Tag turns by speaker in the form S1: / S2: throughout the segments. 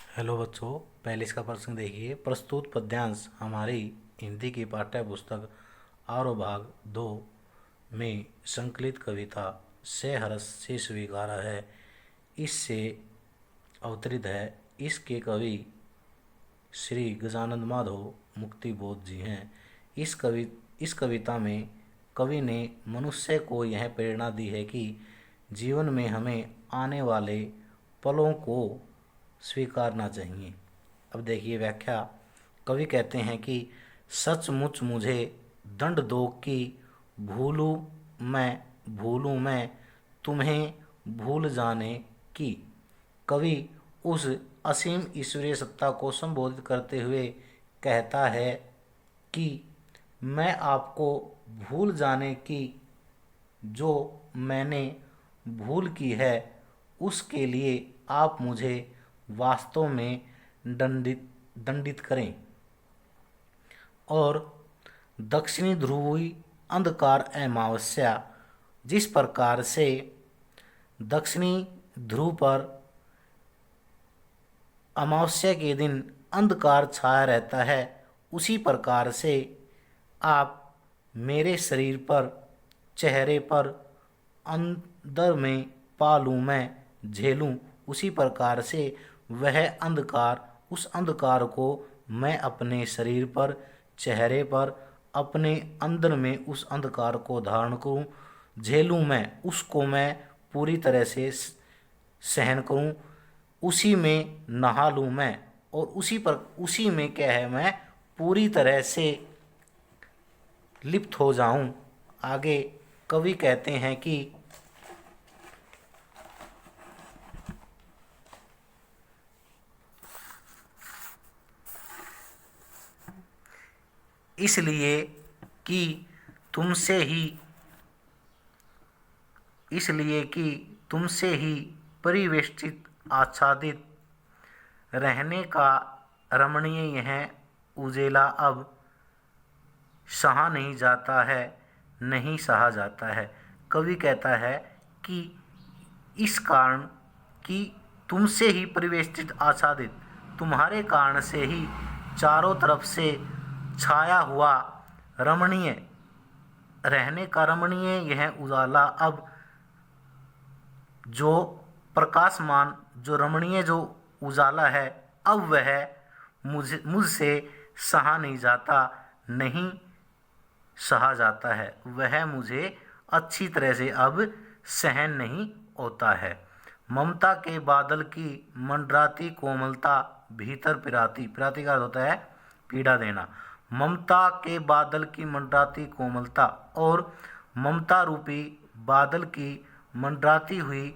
S1: Hello बच्चों, पहले इसका प्रश्न देखिए। प्रस्तुत पद्यांश हमारी हिंदी की पाठ्य पुस्तक आरो भाग 2 में संकलित कविता से हर्ष से स्वीकारा है, इससे अवतरित है। इसके कवि श्री गजानंद माधव मुक्तिबोध जी हैं। इस कविता में कवि ने मनुष्य को यह प्रेरणा दी है कि जीवन में हमें आने वाले पलों को स्वीकारना चाहिए। अब देखिए व्याख्या। कवि कहते हैं कि सचमुच मुझे दंड दो कि भूलूं मैं तुम्हें भूल जाने की। कवि उस असीम ईश्वरीय सत्ता को संबोधित करते हुए कहता है कि मैं आपको भूल जाने की जो मैंने भूल की है, उसके लिए आप मुझे वास्तव में दंडित करें। और दक्षिणी ध्रुवी अंधकार अमावस्या, जिस प्रकार से दक्षिणी ध्रुव पर अमावस्या के दिन अंधकार छाया रहता है, उसी प्रकार से आप मेरे शरीर पर, चेहरे पर, अंदर में पालूं मैं, झेलूं, उसी प्रकार से वह अंधकार, उस अंधकार को मैं अपने शरीर पर, चेहरे पर, अपने अंदर में उस अंधकार को धारण करूं, झेलूं मैं, उसको मैं पूरी तरह से सहन करूं, उसी में नहा लूं मैं, और उसी में क्या है, मैं पूरी तरह से लिप्त हो जाऊं। आगे कवि कहते हैं कि इसलिए कि तुमसे ही परिवेष्टित आच्छादित रहने का रमणीय यह उजेला अब सहा नहीं जाता है, नहीं सहा जाता है। कवि कहता है कि इस कारण कि तुमसे ही परिवेष्टित आच्छादित, तुम्हारे कारण से ही चारों तरफ से छाया हुआ रमणीय रहने का रमणीय यह उजाला अब जो प्रकाशमान, जो रमणीय जो उजाला है, अब वह मुझसे सहा नहीं जाता, नहीं सहा जाता है, वह मुझे अच्छी तरह से अब सहन नहीं होता है। ममता के बादल की मंडराती कोमलता भीतर पिराती का अर्थ होता है पीड़ा देना। ममता के बादल की मंडराती कोमलता, और ममता रूपी बादल की मंडराती हुई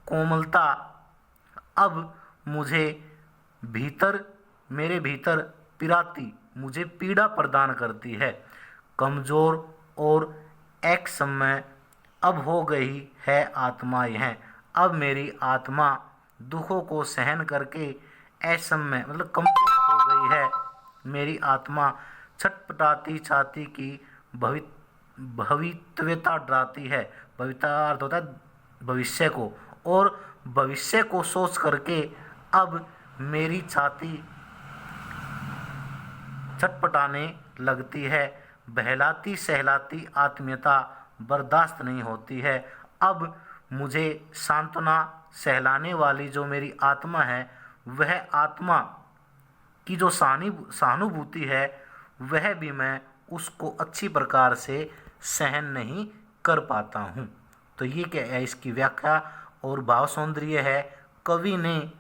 S1: कोमलता अब मुझे मेरे भीतर पिराती, मुझे पीड़ा प्रदान करती है। कमजोर और एक समय अब हो गई है आत्मा यह, अब मेरी आत्मा दुखों को सहन करके असमय मतलब कमजोर हो गई है। मेरी आत्मा छटपटाती छाती की भविष्यता डराती है। भविष्यता अर्थ होता है भविष्य को, और भविष्य को सोच करके अब मेरी छाती छटपटाने लगती है। बहलाती सहलाती आत्मीयता बर्दाश्त नहीं होती है। अब मुझे सांत्वना सहलाने वाली जो मेरी आत्मा है, वह आत्मा की जो सहानुभूति है, वह भी मैं उसको अच्छी प्रकार से सहन नहीं कर पाता हूँ। तो ये क्या है, इसकी व्याख्या और भाव सौंदर्य है। कवि ने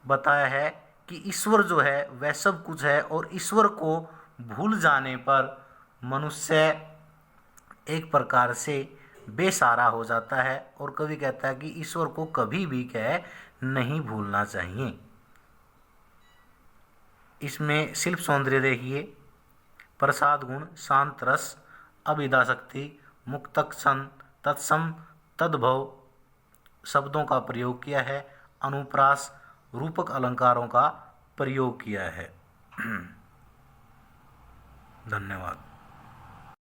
S1: बताया है कि ईश्वर जो है वह सब कुछ है, और ईश्वर को भूल जाने पर मनुष्य एक प्रकार से बेसहारा हो जाता है। और कवि कहता है कि ईश्वर को कभी भी क्या नहीं भूलना चाहिए। इसमें शिल्प सौंदर्य देखिए। प्रसाद गुण, शांत रस, अभिधा शक्ति, मुक्तक्षण, तत्सम, तद्भव शब्दों का प्रयोग किया है। अनुप्रास, रूपक अलंकारों का प्रयोग किया है। धन्यवाद।